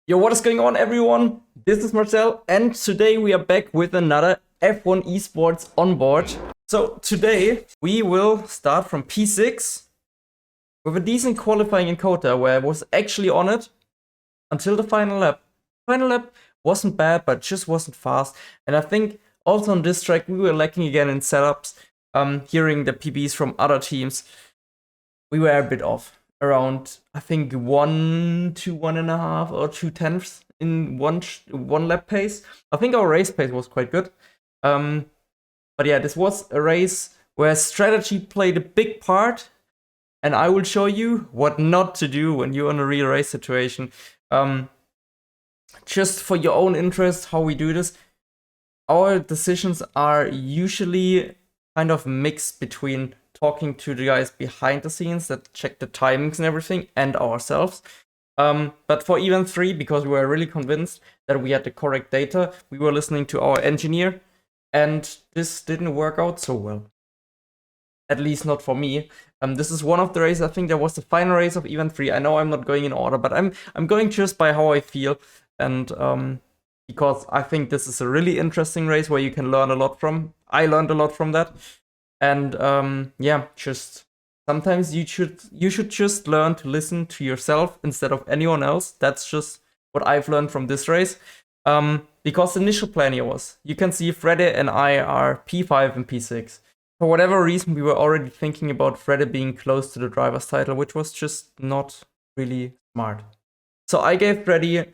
Yo, what is going on, everyone? This is Marcel, and today we are back with another F1 Esports onboard. So today we will start from P6 with a decent qualifying in Kota, where I was actually on it until the final lap. Final lap wasn't bad, but just wasn't fast. And I think also on this track we were lacking again in setups. Hearing the PBs from other teams, we were a bit off. Around, I think, 1 to 1.5 or 2/10 in one lap pace. I think our race pace was quite good. But yeah, this was a race where strategy played a big part, and I will show you what not to do when you're in a real race situation. Just for your own interest, how we do this. Our decisions are usually kind of mixed between talking to the guys behind the scenes that check the timings and everything, and ourselves. But for event 3, because we were really convinced that we had the correct data, we were listening to our engineer, and this didn't work out so well. At least not for me. This is one of the races. I think that was the final race of event 3. I know I'm not going in order, but I'm going just by how I feel, and because I think this is a really interesting race where you can learn a lot from. I learned a lot from that. And yeah, just sometimes you should just learn to listen to yourself instead of anyone else. That's just what I've learned from this race. Because the initial plan here was, you can see Freddy and I are P5 and P6. For whatever reason, we were already thinking about Freddy being close to the driver's title, which was just not really smart. So I gave Freddy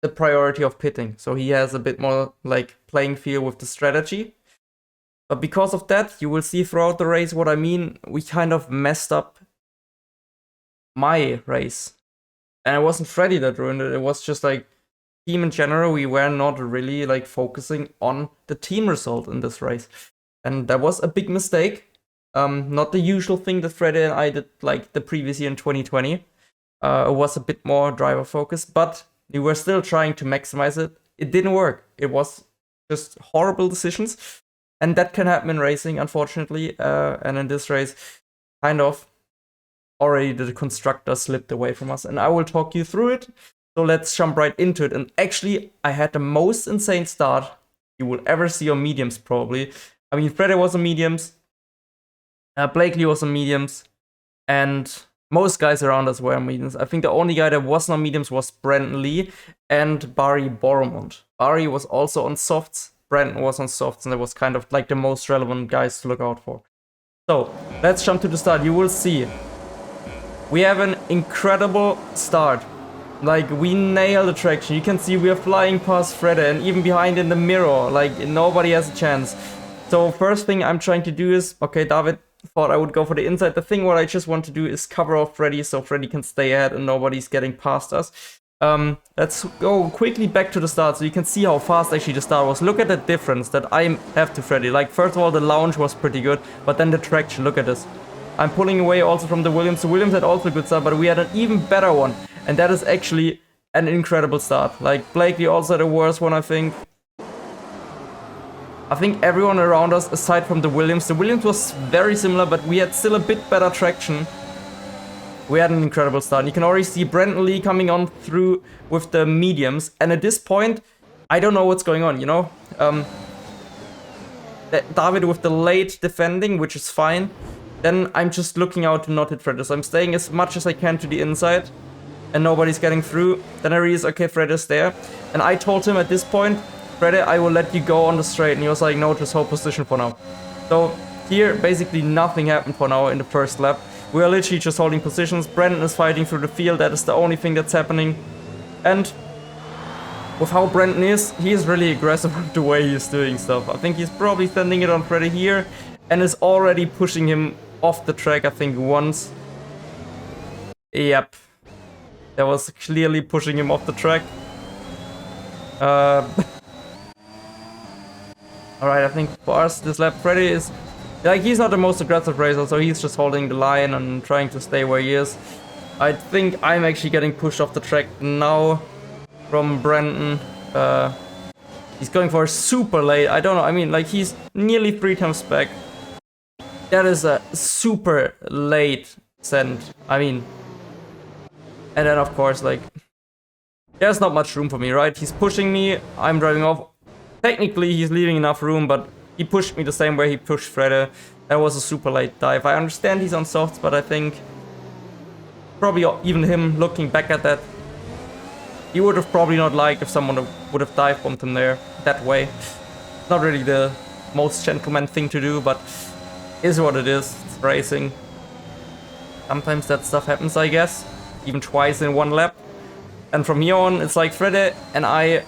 the priority of pitting, so he has a bit more like playing field with the strategy. But because of that, you will see throughout the race what I mean. We kind of messed up my race. And it wasn't Freddy that ruined it. It was just like team in general. We were not really like focusing on the team result in this race. And that was a big mistake. Not the usual thing that Freddy and I did like the previous year in 2020. It was a bit more driver focused, but we were still trying to maximize it. It didn't work. It was just horrible decisions. And that can happen in racing, unfortunately. And in this race, kind of already the constructor slipped away from us. And I will talk you through it. So let's jump right into it. And actually, I had the most insane start you will ever see on mediums, probably. I mean, Freddy was on mediums. Blakely was on mediums. And most guys around us were on mediums. I think the only guy that wasn't on mediums was Brandon Lee and Barry Boromont. Barry was also on softs. Brandon was on softs, and that was kind of like the most relevant guys to look out for. So, let's jump to the start. You will see. We have an incredible start. Like, we nail the traction. You can see we are flying past Freddy, and even behind in the mirror. Like, nobody has a chance. So, first thing I'm trying to do is, okay, David thought I would go for the inside. The thing what I just want to do is cover off Freddy, so Freddy can stay ahead and nobody's getting past us. Let's go quickly back to the start so you can see how fast actually the start was. Look at the difference that I have to Freddy. Like, first of all, the launch was pretty good, but then the traction, look at this. I'm pulling away also from the Williams. The Williams had also a good start, but we had an even better one. And that is actually an incredible start. Like, Blakely also had a worse one, I think. I think everyone around us, aside from the Williams was very similar, but we had still a bit better traction. We had an incredible start. You can already see Brandon Lee coming on through with the mediums. And at this point, I don't know what's going on, you know? David with the late defending, which is fine. Then I'm just looking out to not hit Freddy. So I'm staying as much as I can to the inside. And nobody's getting through. Then I realize, okay, Freddy's there. And I told him at this point, Freddy, I will let you go on the straight. And he was like, no, just hold position for now. So here, basically nothing happened for now in the first lap. We are literally just holding positions. Brandon is fighting through the field. That is the only thing that's happening. And with how Brandon is, he is really aggressive with the way he's doing stuff. I think he's probably sending it on Freddy here and is already pushing him off the track, I think, once. Yep. That was clearly pushing him off the track. Alright, I think for us, this lap, Freddy is... Like, he's not the most aggressive racer, so he's just holding the line and trying to stay where he is. I think I'm actually getting pushed off the track now from Brandon. He's going for a super late. I don't know. I mean, like, he's nearly 3 times back. That is a super late send. I mean... And then, of course, like... there's not much room for me, right? He's pushing me, I'm driving off. Technically, he's leaving enough room, but he pushed me the same way he pushed Freddy. That was a super late dive. I understand he's on softs, but I think probably even him looking back at that, he would have probably not liked if someone would have dive bombed him there that way. Not really the most gentleman thing to do, but is what it is. It's racing. Sometimes that stuff happens, I guess. Even twice in one lap. And from here on, it's like Freddy and I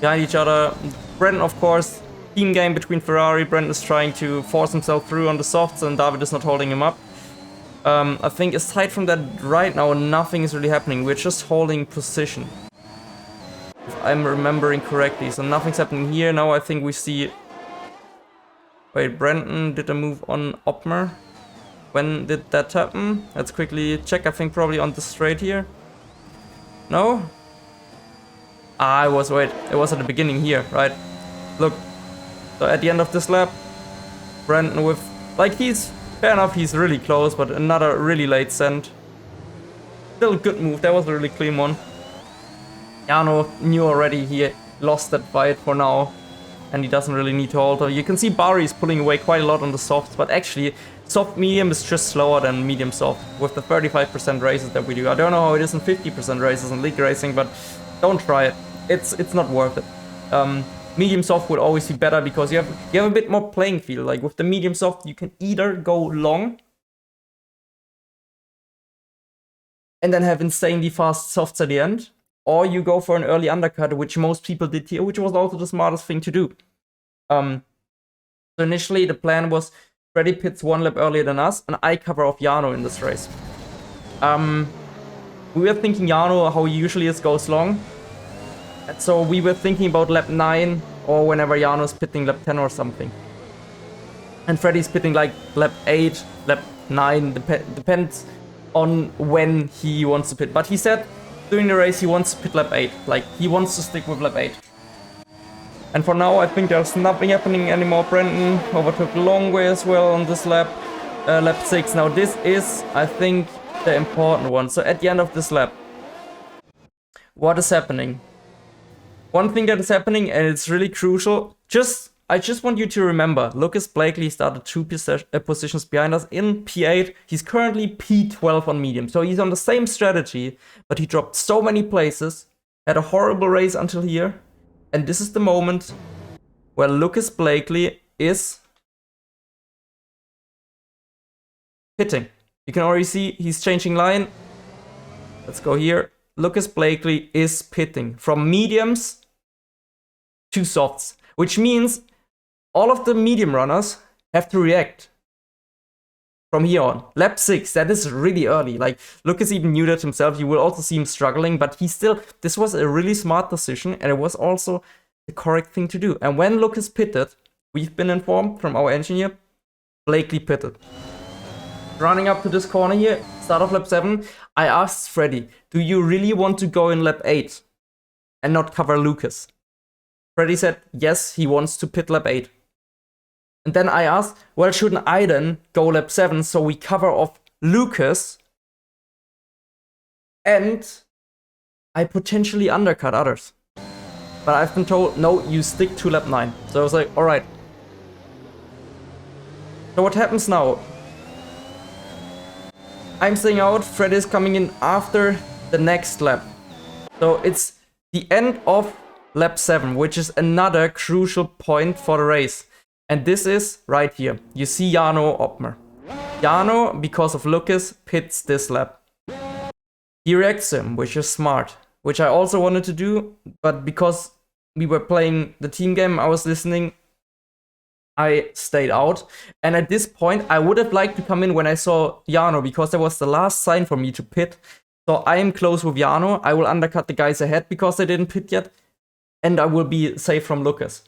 behind each other. Brendan, of course, team game between Ferrari. Brendan is trying to force himself through on the softs and David is not holding him up. I think aside from that, right now, nothing is really happening. We're just holding position. If I'm remembering correctly. So nothing's happening here. Now I think we see... Wait, Brendan did a move on Opmer. When did that happen? Let's quickly check. I think probably on the straight here. No? Ah, it was at the beginning here, right? Look. So at the end of this lap, Brendan with... Like, he's... Fair enough, he's really close, but another really late send. Still a good move. That was a really clean one. Jano knew already he lost that fight for now. And he doesn't really need to alter. You can see Barry is pulling away quite a lot on the softs, but actually, soft medium is just slower than medium soft with the 35% races that we do. I don't know how it is in 50% races in league racing, but don't try it. It's not worth it. Medium soft would always be better because you have a bit more playing field. Like with the medium soft, you can either go long and then have insanely fast softs at the end, or you go for an early undercut, which most people did here, which was also the smartest thing to do. So initially the plan was Freddy pits one lap earlier than us, and I cover off Jano in this race. We were thinking Jano, how he usually is, goes long. And so we were thinking about lap 9, or whenever Jano's pitting lap 10 or something. And Freddy's pitting like lap 8, lap 9, depends on when he wants to pit. But he said during the race he wants to pit lap 8. Like, he wants to stick with lap 8. And for now, I think there's nothing happening anymore. Brendan overtook Longway as well on this lap. Lap 6. Now this is, I think, the important one. So at the end of this lap, what is happening? One thing that is happening, and it's really crucial, I just want you to remember, Lucas Blakely started 2 positions behind us in P8. He's currently P12 on medium. So he's on the same strategy, but he dropped so many places, had a horrible race until here. And this is the moment where Lucas Blakely is pitting. You can already see he's changing line. Let's go here. Lucas Blakely is pitting from mediums to softs, which means all of the medium runners have to react from here on. Lap 6, that is really early. Like, Lucas even knew that himself. You will also see him struggling, but this was a really smart decision, and it was also the correct thing to do. And when Lucas pitted, we've been informed from our engineer, Blakely pitted. Running up to this corner here, start of lap 7, I asked Freddy, do you really want to go in lap 8 and not cover Lucas? Freddy said, yes, he wants to pit lap 8. And then I asked, well, shouldn't I then go lap 7 so we cover off Lucas and I potentially undercut others? But I've been told, no, you stick to lap 9. So I was like, alright. So what happens now? I'm staying out, Fred is coming in after the next lap. So it's the end of lap 7, which is another crucial point for the race. And this is right here. You see Jano Opmer. Jano, because of Lucas, pits this lap. He reacts him, which is smart. Which I also wanted to do, but because we were playing the team game, I was listening, I stayed out. And at this point, I would have liked to come in when I saw Jano, because that was the last sign for me to pit. So I am close with Jano. I will undercut the guys ahead because they didn't pit yet. And I will be safe from Lucas.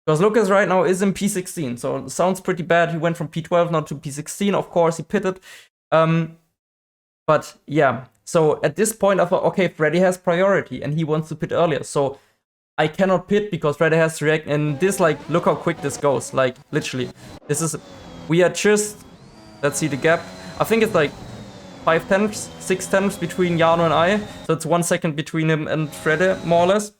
Because Lucas right now is in P16, so it sounds pretty bad. He went from P12 now to P16. Of course, he pitted. But yeah, so at this point, I thought, okay, Freddy has priority and he wants to pit earlier. So I cannot pit because Freddy has to react. And this, like, look how quick this goes. Like, literally. We are just, let's see the gap. I think it's like 5 tenths, 6 tenths between Jano and I. So it's 1 second between him and Fredde, more or less.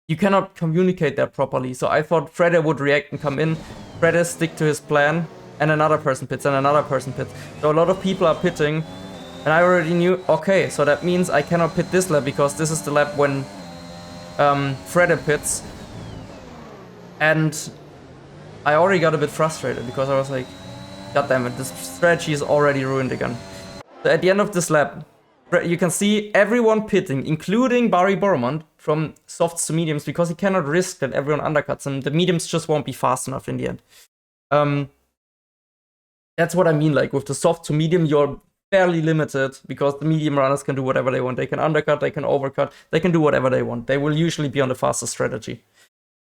You cannot communicate that properly. So I thought Fredde would react and come in. Fredde stick to his plan, and another person pits, and another person pits. So a lot of people are pitting, and I already knew, okay, so that means I cannot pit this lap because this is the lap when Fredde pits. And I already got a bit frustrated because I was like, God damn it, this strategy is already ruined again. So at the end of this lap, you can see everyone pitting, including Barry Boromont, from softs to mediums, because he cannot risk that everyone undercuts him. The mediums just won't be fast enough in the end. That's what I mean, like with the soft to medium, you're fairly limited because the medium runners can do whatever they want. They can undercut, they can overcut, they can do whatever they want. They will usually be on the fastest strategy.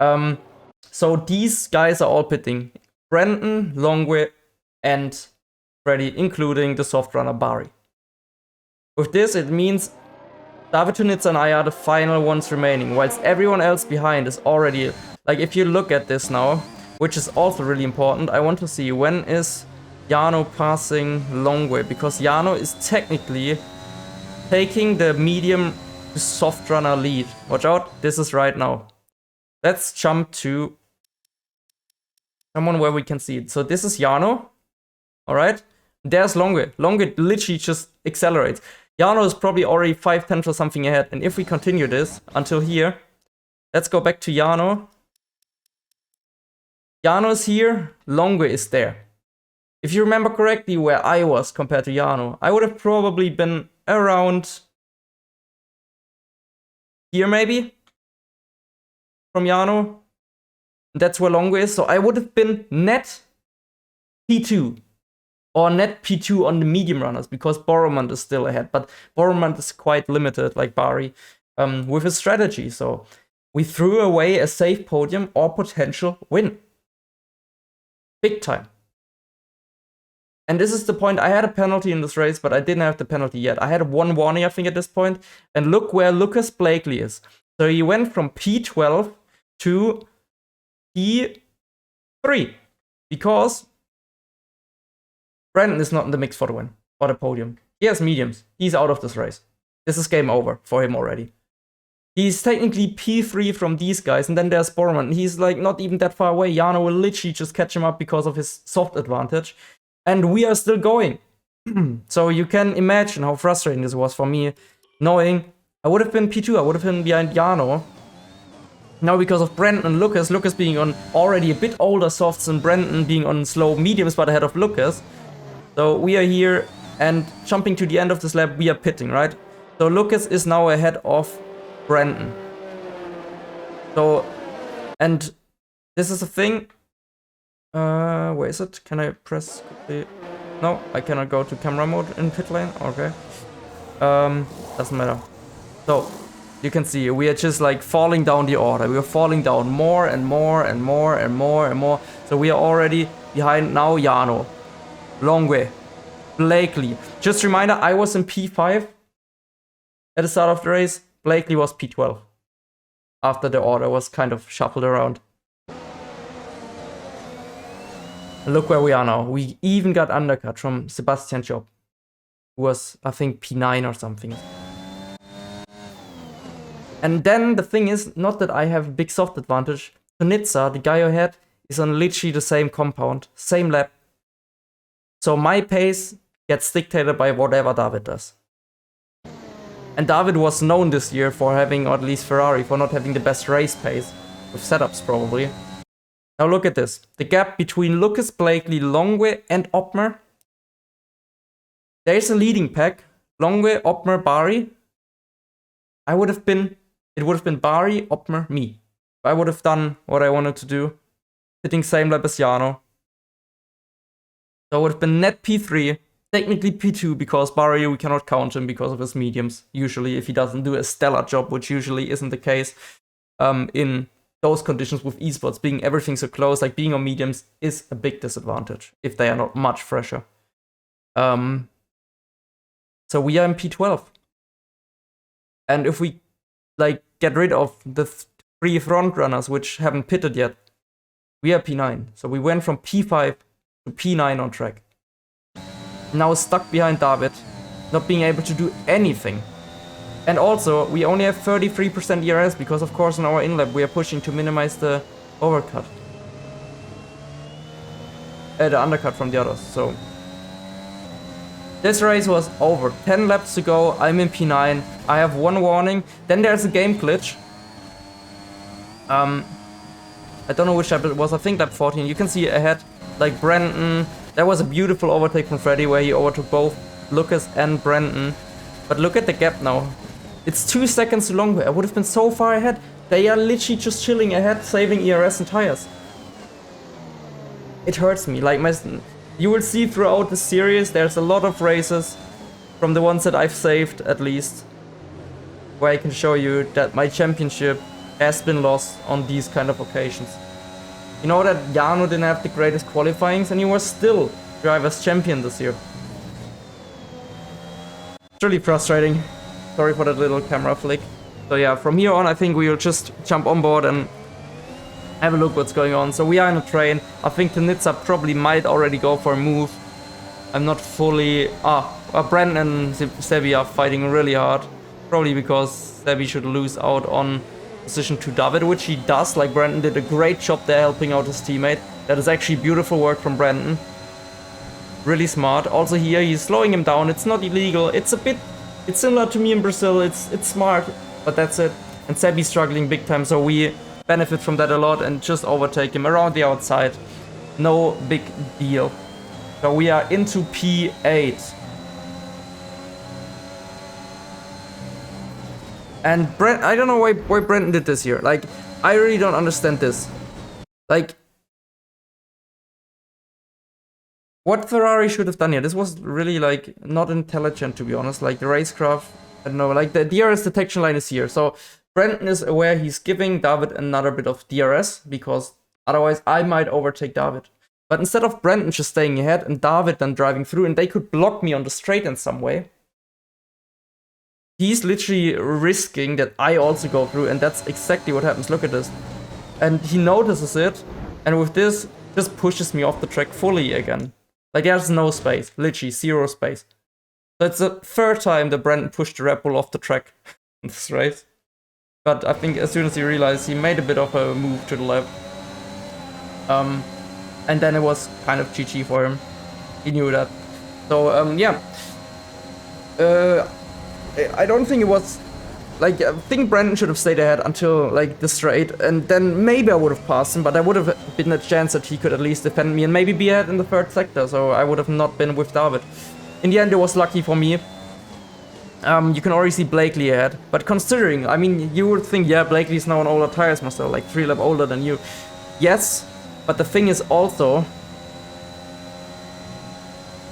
So these guys are all pitting. Brandon, Longway, and Freddy, including the soft runner Barry. With this, it means David Tunitz and I are the final ones remaining, whilst everyone else behind is already... Like, if you look at this now, which is also really important, I want to see when is Jano passing Longway, because Jano is technically taking the medium to soft runner lead. Watch out, this is right now. Let's jump to someone where we can see it. So this is Jano, alright? There's Longway. Longway literally just accelerates. Jano is probably already 5 tenths or something ahead, and if we continue this until here, let's go back to Jano. Jano is here, Longway is there. If you remember correctly where I was compared to Jano, I would have probably been around here maybe from Jano. That's where Longway is, so I would have been net P2 or net P2 on the medium runners because Boromont is still ahead, but Boromont is quite limited like Barry with his strategy, so we threw away a safe podium or potential win. Big time. And this is the point, I had a penalty in this race, but I didn't have the penalty yet. I had one warning, I think, at this point. And look where Lucas Blakely is. So he went from P12 to P3. Because Brandon is not in the mix for the win, or the podium. He has mediums. He's out of this race. This is game over for him already. He's technically P3 from these guys, and then there's Boromont. He's like not even that far away. Jano will literally just catch him up because of his soft advantage. And we are still going. So you can imagine how frustrating this was for me, knowing I would have been P2, I would have been behind Jano. Now because of Brandon and Lucas being on already a bit older softs and Brandon being on slow mediums but ahead of Lucas. So we are here and jumping to the end of this lap, we are pitting, right? So Lucas is now ahead of Brandon. So, and this is a thing. Where is it? Can I press quickly? No, I cannot go to camera mode in pit lane. Okay. Doesn't matter. So, you can see we are just like falling down the order. We are falling down more and more and more and more and more. So we are already behind now Jano, Longway, Blakely. Just reminder, I was in P5 at the start of the race. Blakely was P12 after the order was kind of shuffled around. And look where we are now. We even got undercut from Sebastian Job, who was, I think, P9 or something. And then the thing is, not that I have a big soft advantage. Tunitza, the guy ahead, is on literally the same compound, same lap. So my pace gets dictated by whatever David does. And David was known this year for having, or at least Ferrari, for not having the best race pace, with setups probably. Now look at this. The gap between Lucas Blakely, Longway, and Oppmer. There's a leading pack. Longway, Oppmer, Barry. It would have been Barry, Oppmer, me. I would have done what I wanted to do. Hitting same lap as Jano. So it would have been net P3. Technically P2 because Barry, we cannot count him because of his mediums. Usually if he doesn't do a stellar job, which usually isn't the case in those conditions with esports, being everything so close, like being on mediums is a big disadvantage if they are not much fresher. So we are in P12. And if we like get rid of the 3 front runners which haven't pitted yet, we are P9. So we went from P5 to P9 on track. now stuck behind David, not being able to do anything. And also, we only have 33% ERS because, of course, in our in-lap we are pushing to minimize the overcut. The undercut from the others, so... This race was over. 10 laps to go, I'm in P9, I have one warning, then there's a game glitch. I don't know which lap it was, I think lap 14, you can see ahead, like Brandon, that was a beautiful overtake from Freddy where he overtook both Lucas and Brandon. But look at the gap now. It's 2 seconds too long. I would have been so far ahead. They are literally just chilling ahead, saving ERS and tires. It hurts me. Like you will see throughout the series, there's a lot of races, from the ones that I've saved at least, where I can show you that my championship has been lost on these kind of occasions. You know that Jarno didn't have the greatest qualifyings and he was still Drivers' Champion this year. It's really frustrating. Sorry for that little camera flick. So yeah, from here on I think we will just jump on board and have a look what's going on. So we are in a train. I think the Nitsa probably might already go for a move. I'm not fully... Brandon and Sebi are fighting really hard. Probably because Sebi should lose out on position to David, which he does. Like Brandon did a great job there helping out his teammate. That is actually beautiful work from Brandon. Really smart. Also here he's slowing him down. It's not illegal. It's similar to me in Brazil. It's smart, but that's it. And Sebi's struggling big time, so we benefit from that a lot and just overtake him around the outside. No big deal. So we are into P8. And I don't know why Brendan did this here. Like, I really don't understand this. Like, what Ferrari should have done here? This was really, like, not intelligent, to be honest. Like, the racecraft, I don't know, like, the DRS detection line is here. So, Brendan is aware he's giving David another bit of DRS, because otherwise I might overtake David. But instead of Brendan just staying ahead and David then driving through, and they could block me on the straight in some way, he's literally risking that I also go through, and that's exactly what happens. Look at this. And he notices it, and with this, just pushes me off the track fully again. Like, there's no space. Literally, zero space. So it's the third time that Brandon pushed the Red Bull off the track in this race. But I think as soon as he realized, he made a bit of a move to the left. And then it was kind of GG for him. He knew that. So, yeah. I don't think it was... Like, I think Brandon should have stayed ahead until, like, the straight. And then maybe I would have passed him, but there would have been a chance that he could at least defend me and maybe be ahead in the third sector. So I would have not been with David. In the end, it was lucky for me. You can already see Blakely ahead. But considering, I mean, you would think, yeah, Blakely's now on older tires, Marcel, like 3 laps older than you. Yes, but the thing is also...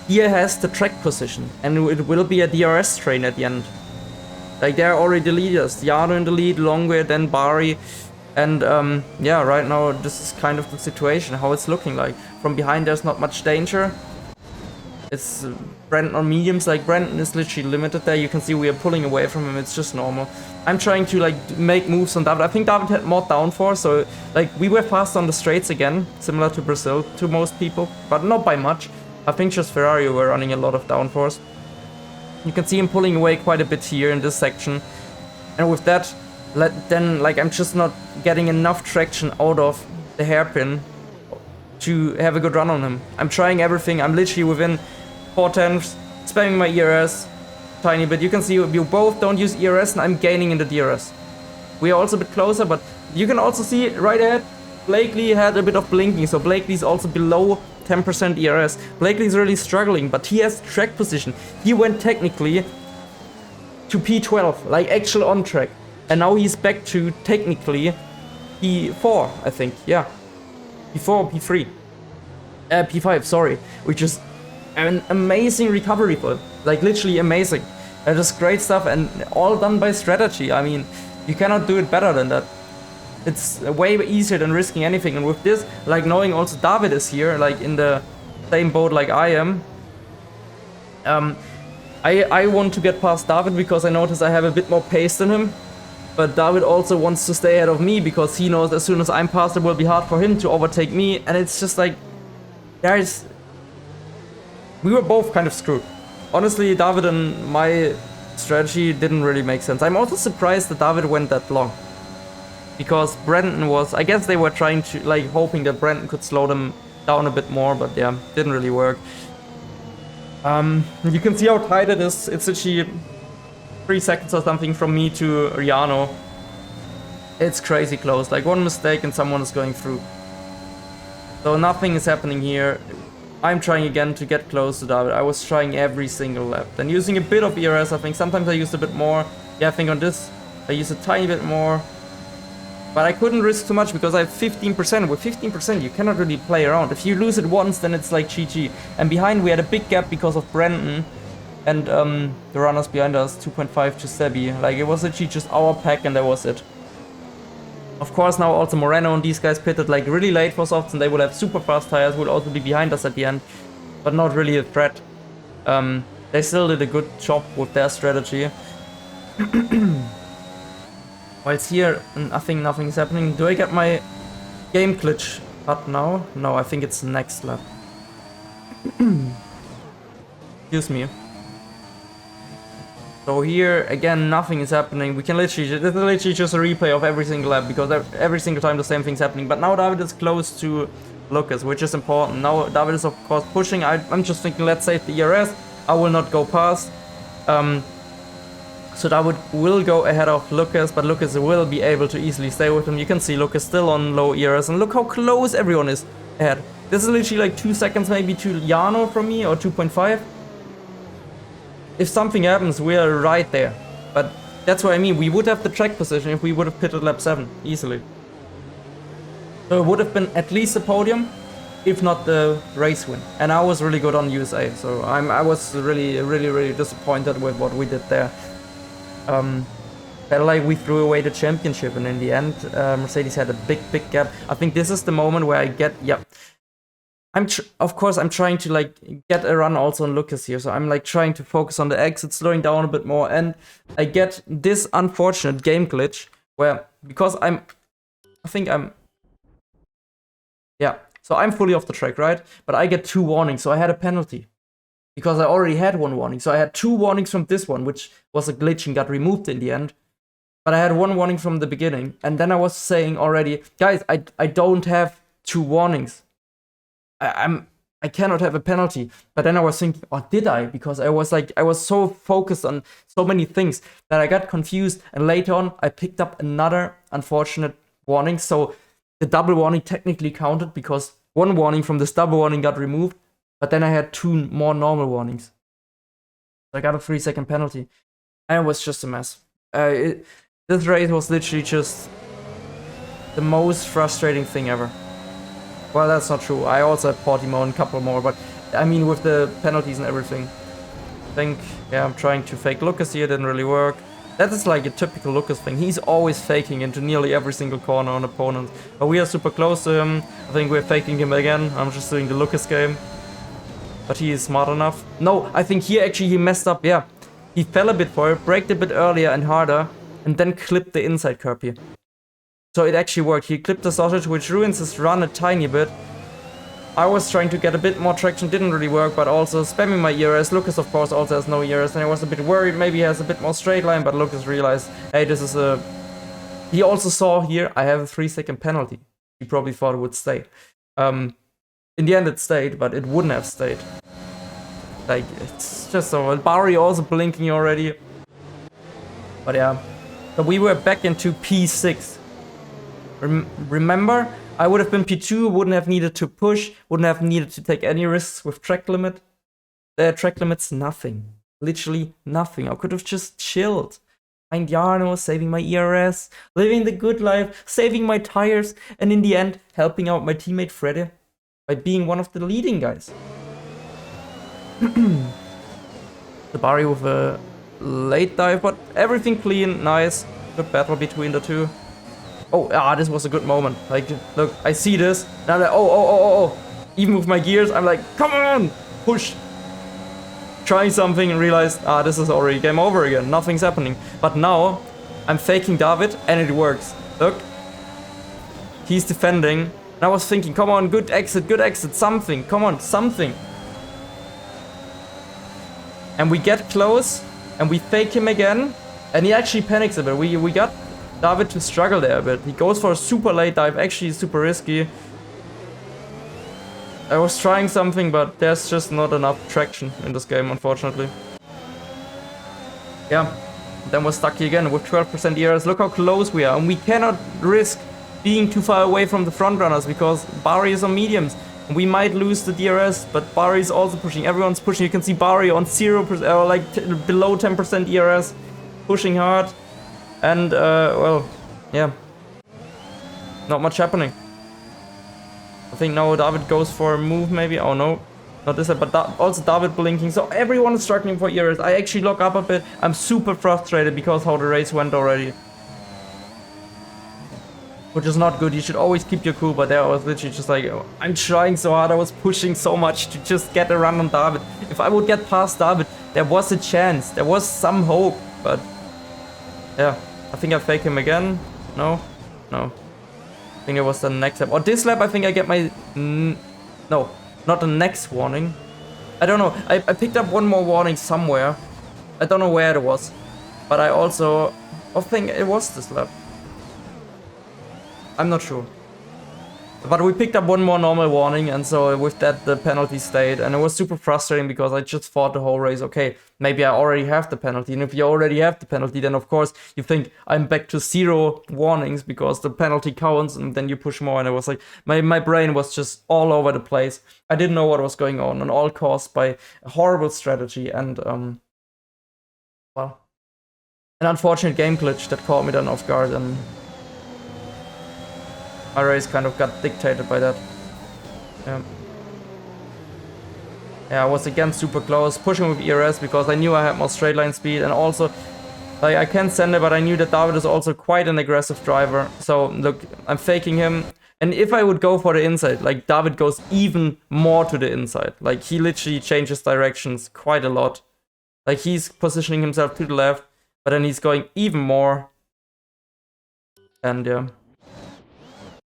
He has the track position, and it will be a DRS train at the end. Like, they're already the leaders. Jarno in the lead, longer than Bari. And, yeah, right now, this is kind of the situation, how it's looking like. From behind, there's not much danger. It's Brandon on mediums. Like, Brandon is literally limited there. You can see we are pulling away from him. It's just normal. I'm trying to, like, make moves on David. I think David had more downforce, so, like, we were fast on the straights again, similar to Brazil, to most people, but not by much. I think just Ferrari were running a lot of downforce. You can see him pulling away quite a bit here in this section. And with that, then, like, I'm just not getting enough traction out of the hairpin to have a good run on him. I'm trying everything. I'm literally within 4/10, spamming my ERS tiny bit. You can see you both don't use ERS and I'm gaining in the DRS. We are also a bit closer, but you can also see right ahead, Blakely had a bit of blinking, so Blakely's also below 10% ERS. Blakely's really struggling, but he has track position. He went technically to P12, like actual on track. And now he's back to technically P4, I think, yeah. P4, P3. P5, sorry. Which is an amazing recovery for him. Like, literally amazing. Just great stuff, and all done by strategy. I mean, you cannot do it better than that. It's way easier than risking anything, and with this, like, knowing also David is here, like in the same boat like I am, I want to get past David because I notice I have a bit more pace than him, but David also wants to stay ahead of me because he knows as soon as I'm past it will be hard for him to overtake me, and it's just like, we were both kind of screwed. Honestly, David and my strategy didn't really make sense. I'm also surprised that David went that long. Because Brandon was, I guess they were trying to, like, hoping that Brandon could slow them down a bit more, but yeah, didn't really work. You can see how tight it is. It's actually 3 seconds or something from me to Riano. It's crazy close, like one mistake and someone is going through. So nothing is happening here. I'm trying again to get close to David. I was trying every single lap. Then using a bit of ERS, I think. Sometimes I used a bit more. Yeah, I think on this, I used a tiny bit more. But I couldn't risk too much because I have 15%. With 15%, you cannot really play around. If you lose it once, then it's like GG. And behind, we had a big gap because of Brandon. And the runners behind us, 2.5 to Sebi. Like, it was actually just our pack and that was it. Of course, now also Moreno and these guys pitted like really late for softs and they will have super fast tires, will also be behind us at the end, but not really a threat. They still did a good job with their strategy. Whilst here, I think nothing's happening. Do I get my game glitch cut now? No, I think it's next lap. Excuse me. So here, again, nothing is happening. We can literally, this is literally just a replay of every single lap, because every single time the same thing's happening. But now David is close to Lucas, which is important. Now David is of course pushing. I'm just thinking, let's save the ERS. I will not go past. So David will go ahead of Lucas, but Lucas will be able to easily stay with him. You can see Lucas still on low ERS, and look how close everyone is ahead. This is literally like 2 seconds maybe to Jano from me, or 2.5. If something happens, we are right there. But that's what I mean. We would have the track position if we would have pitted lap 7 easily. So it would have been at least a podium, if not the race win. And I was really good on USA, so I was really disappointed with what we did there. Felt like we threw away the championship, and in the end, Mercedes had a big gap. I think this is the moment where I get, yeah. Of course, I'm trying to like get a run also on Lucas here, so I'm like trying to focus on the exit, slowing down a bit more, and I get this unfortunate game glitch where, because yeah, so I'm fully off the track, right? But I get 2 warnings, so I had a penalty. Because I already had 1 warning, so I had 2 warnings from this one, which was a glitch and got removed in the end. But I had 1 warning from the beginning, and then I was saying already, guys, I don't have 2 warnings. I cannot have a penalty. But then I was thinking, oh, did I? Because I was so focused on so many things that I got confused. And later on, I picked up another unfortunate warning. So the double warning technically counted because 1 warning from this double warning got removed. But then I had 2 more normal warnings. So I got a 3-second penalty. And it was just a mess. This race was literally just the most frustrating thing ever. Well, that's not true. I also had Portimao and a couple more, but I mean with the penalties and everything. I think, yeah, I'm trying to fake Lucas here, didn't really work. That is like a typical Lucas thing. He's always faking into nearly every single corner on opponents. But we are super close to him. I think we're faking him again. I'm just doing the Lucas game. But he is smart enough. No, I think here actually he messed up, yeah. He fell a bit for it, braked a bit earlier and harder, and then clipped the inside curb here. So it actually worked. He clipped the sausage, which ruins his run a tiny bit. I was trying to get a bit more traction, didn't really work, but also spamming my ERS. Lucas, of course, also has no ERS, and I was a bit worried. Maybe he has a bit more straight line, but Lucas realized, hey, this is a... He also saw here, I have a 3-second penalty. He probably thought it would stay. In the end, it stayed, but it wouldn't have stayed. Like, it's just so... Barry also blinking already. But yeah. So we were back into P6. Remember, I would have been P2, wouldn't have needed to push, wouldn't have needed to take any risks with track limit. Track limit's nothing. Literally nothing. I could have just chilled. Behind Jarno, saving my ERS, living the good life, saving my tires, and in the end, helping out my teammate Freddy by being one of the leading guys. The Barry with a late dive, but everything clean, nice. Good battle between the two. Oh, this was a good moment. Like, look, I see this. And I'm like, oh. Even with my gears, I'm like, come on, push. Trying something and realize, this is already game over again. Nothing's happening. But now, I'm faking David and it works. Look. He's defending. And I was thinking, come on, good exit, something. Come on, something. And we get close, and we fake him again, and he actually panics a bit. We got David to struggle there a bit. He goes for a super late dive, actually super risky. I was trying something, but there's just not enough traction in this game, unfortunately. Yeah, then we're stuck here again with 12% ERS. Look how close we are, and we cannot risk being too far away from the front runners because Bari is on mediums. We might lose the DRS, but Bari is also pushing. Everyone's pushing. You can see Bari on 0%, or like below 10% ERS, pushing hard. And, well, yeah. Not much happening. I think now David goes for a move, maybe. Oh, no. Not this side, but also David blinking. So everyone is struggling for ERS. I actually lock up a bit. I'm super frustrated because how the race went already. Which is not good. You should always keep your cool, but there I was literally just like, oh, I'm trying so hard. I was pushing so much to just get a run on David. If I would get past David, there was a chance. There was some hope, but yeah. I think I fake him again. No. No. I think it was the next lap. Or this lap, I think I get my... no, not the next warning. I don't know. I picked up one more warning somewhere. I don't know where it was. But I also... I think it was this lap. I'm not sure. But we picked up one more normal warning, and so with that the penalty stayed, and it was super frustrating because I just thought the whole race, okay, maybe I already have the penalty, and if you already have the penalty, then of course you think I'm back to 0 warnings because the penalty counts, and then you push more, and it was like, my brain was just all over the place. I didn't know what was going on, all caused by a horrible strategy, and, well, an unfortunate game glitch that caught me then off guard, and my race kind of got dictated by that. Yeah. Yeah, I was again super close, pushing with ERS because I knew I had more straight line speed, and also, like, I can't send it, but I knew that David is also quite an aggressive driver. So, look, I'm faking him, and if I would go for the inside, like, David goes even more to the inside. Like, he literally changes directions quite a lot. Like, he's positioning himself to the left, but then he's going even more. And, yeah.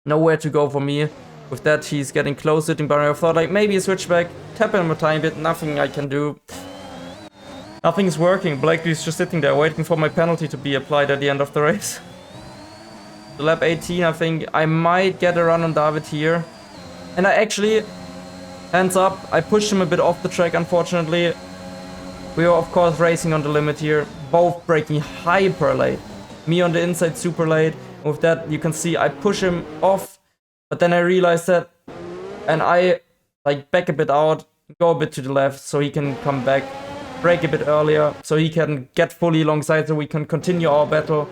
Nowhere to go for me. With that, he's getting close, hitting barrier. I thought, like, maybe a switchback, tap him a tiny bit, nothing I can do. Nothing is working. Blakeby's just sitting there waiting for my penalty to be applied at the end of the race. The lap 18, I think I might get a run on David here. And I actually, hands up, I pushed him a bit off the track, unfortunately. We were, of course, racing on the limit here. Both braking hyper late. Me on the inside super late. With that, you can see I push him off, but then I realized that, and I like back a bit out, go a bit to the left so he can come back, brake a bit earlier so he can get fully alongside so we can continue our battle.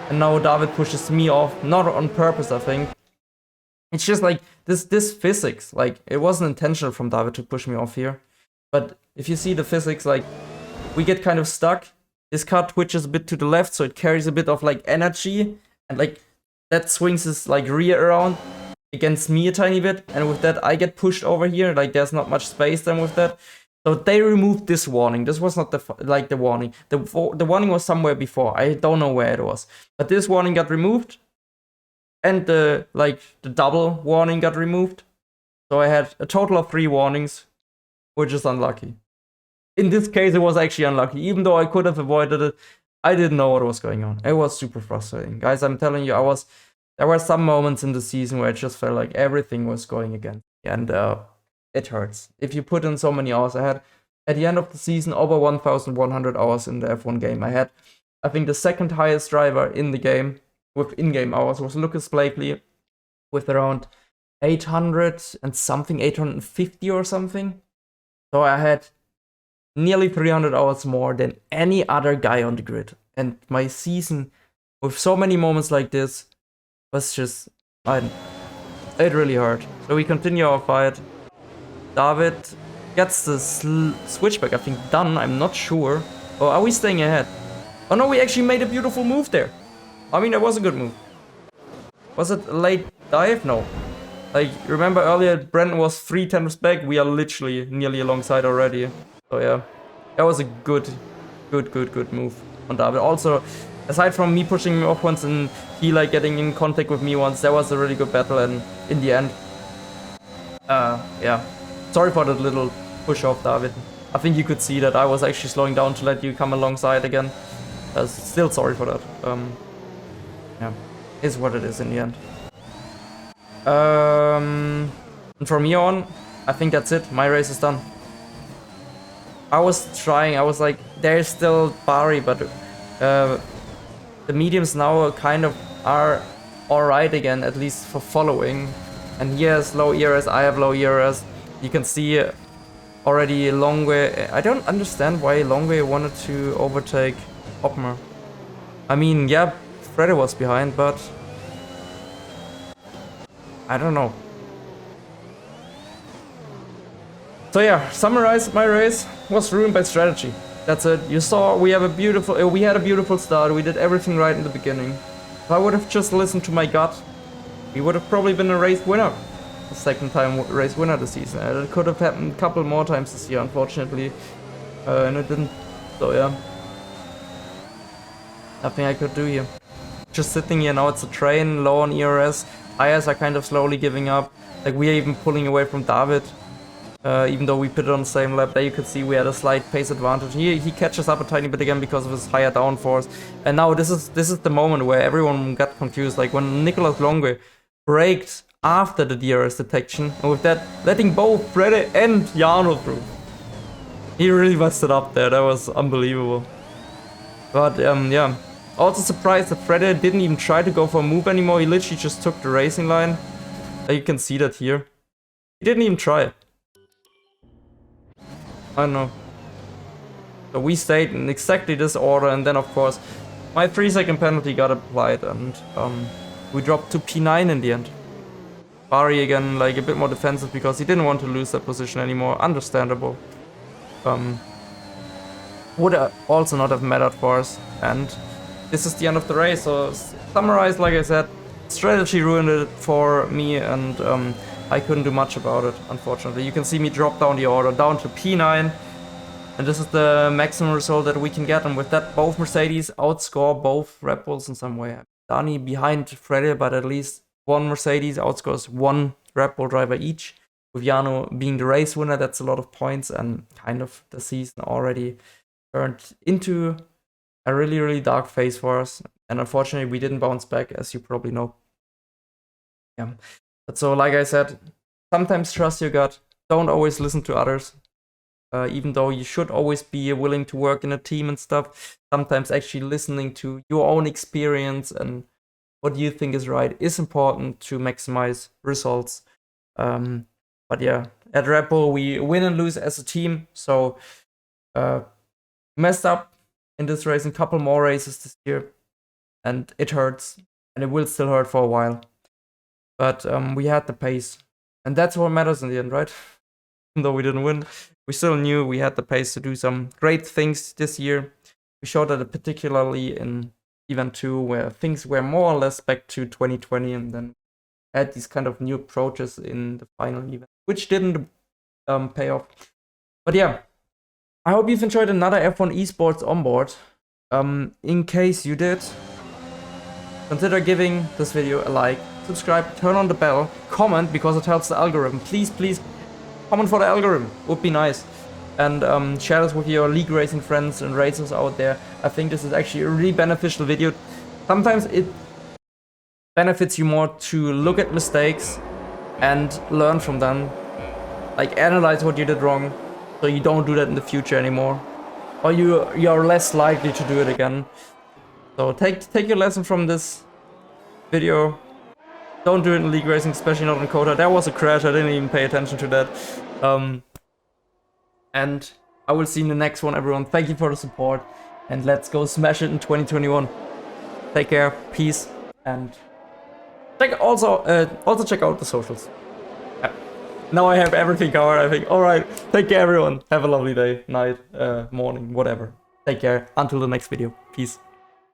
And now David pushes me off, not on purpose, I think. It's just like this physics, like it wasn't intentional from David to push me off here. But if you see the physics, like we get kind of stuck. This car twitches a bit to the left, so it carries a bit of like energy. And like that swings his like rear around against me a tiny bit, and with that I get pushed over here. Like there's not much space then with that. So they removed this warning. This was not the warning. The warning was somewhere before. I don't know where it was, but this warning got removed, and the double warning got removed. So I had a total of 3 warnings, which is unlucky. In this case, it was actually unlucky, even though I could have avoided it. I didn't know what was going on. It was super frustrating. Guys, I'm telling you, there were some moments in the season where it just felt like everything was going against me, and it hurts. If you put in so many hours, I had, at the end of the season, over 1,100 hours in the F1 game. I had, I think the second highest driver in the game, with in-game hours, was Lucas Blakely, with around 800 and something, 850 or something. So I had nearly 300 hours more than any other guy on the grid. And my season, with so many moments like this, was just, it really hurt. So we continue our fight. David gets the switchback, I think, done, I'm not sure. Oh, are we staying ahead? Oh no, we actually made a beautiful move there. I mean, that was a good move. Was it a late dive? No. Like, remember earlier, Brandon was 3 tenths back, we are literally nearly alongside already. So yeah, that was a good move on David. Also, aside from me pushing him off once and he like getting in contact with me once, that was a really good battle, and in the end, yeah. Sorry for that little push off, David. I think you could see that I was actually slowing down to let you come alongside again. Still sorry for that. Yeah, is what it is in the end. And from here on, I think that's it. My race is done. I was trying, I was like, there's still Bari, but the mediums now kind of are alright again, at least for following. And he has low ERS, I have low ERS. You can see already Longway. I don't understand why Longway wanted to overtake Hopmer. I mean, yeah, Freddy was behind, but I don't know. So yeah, summarize my race was ruined by strategy. That's it. You saw we had a beautiful start. We did everything right in the beginning. If I would have just listened to my gut, we would have probably been a race winner. The second time race winner this season. And it could have happened a couple more times this year, unfortunately. And it didn't. So yeah. Nothing I could do here. Just sitting here now, it's a train, low on ERS. Tires are kind of slowly giving up. Like, we are even pulling away from David. Even though we put it on the same lap. There you could see we had a slight pace advantage. He catches up a tiny bit again because of his higher downforce. And now this is the moment where everyone got confused. Like when Nicolas Longue braked after the DRS detection, and with that letting both Freddy and Jarno through. He really messed it up there. That was unbelievable. But yeah. Also surprised that Freddy didn't even try to go for a move anymore. He literally just took the racing line. You can see that here. He didn't even try. I don't know. So we stayed in exactly this order, and then of course my 3-second penalty got applied, and we dropped to P9 in the end. Bari again, like a bit more defensive because he didn't want to lose that position anymore. Understandable. Would also not have mattered for us, and this is the end of the race. So summarized, like I said, strategy ruined it for me, and I couldn't do much about it, unfortunately. You can see me drop down the order, down to P9. And this is the maximum result that we can get. And with that, both Mercedes outscore both Red Bulls in some way. Dani behind Freddy, but at least one Mercedes outscores one Red Bull driver each. With Jarno being the race winner, that's a lot of points. And kind of the season already turned into a really, really dark phase for us. And unfortunately, we didn't bounce back, as you probably know. Yeah. But so, like I said, sometimes trust your gut. Don't always listen to others. Even though you should always be willing to work in a team and stuff. Sometimes actually listening to your own experience and what you think is right is important to maximize results. But yeah, at Red Bull, we win and lose as a team. So, messed up in this race, in a couple more races this year. And it hurts. And it will still hurt for a while. But we had the pace. And that's what matters in the end, right? Even though we didn't win, we still knew we had the pace to do some great things this year. We showed that particularly in Event 2, where things were more or less back to 2020, and then had these kind of new approaches in the final event, which didn't pay off. But yeah, I hope you've enjoyed another F1 Esports Onboard. In case you did, consider giving this video a like, subscribe, turn on the bell, comment because it helps the algorithm. Please, please comment for the algorithm. Would be nice. And share this with your league racing friends and racers out there. I think this is actually a really beneficial video. Sometimes it benefits you more to look at mistakes and learn from them. Like analyze what you did wrong so you don't do that in the future anymore. Or you're less likely to do it again. So take your lesson from this video. Don't do it in league racing, especially not in Kota. There was a crash, I didn't even pay attention to that. And I will see you in the next one, everyone. Thank you for the support. And let's go smash it in 2021. Take care, peace, and also check out the socials. Now I have everything covered, I think. Alright, take care, everyone. Have a lovely day, night, morning, whatever. Take care. Until the next video. Peace.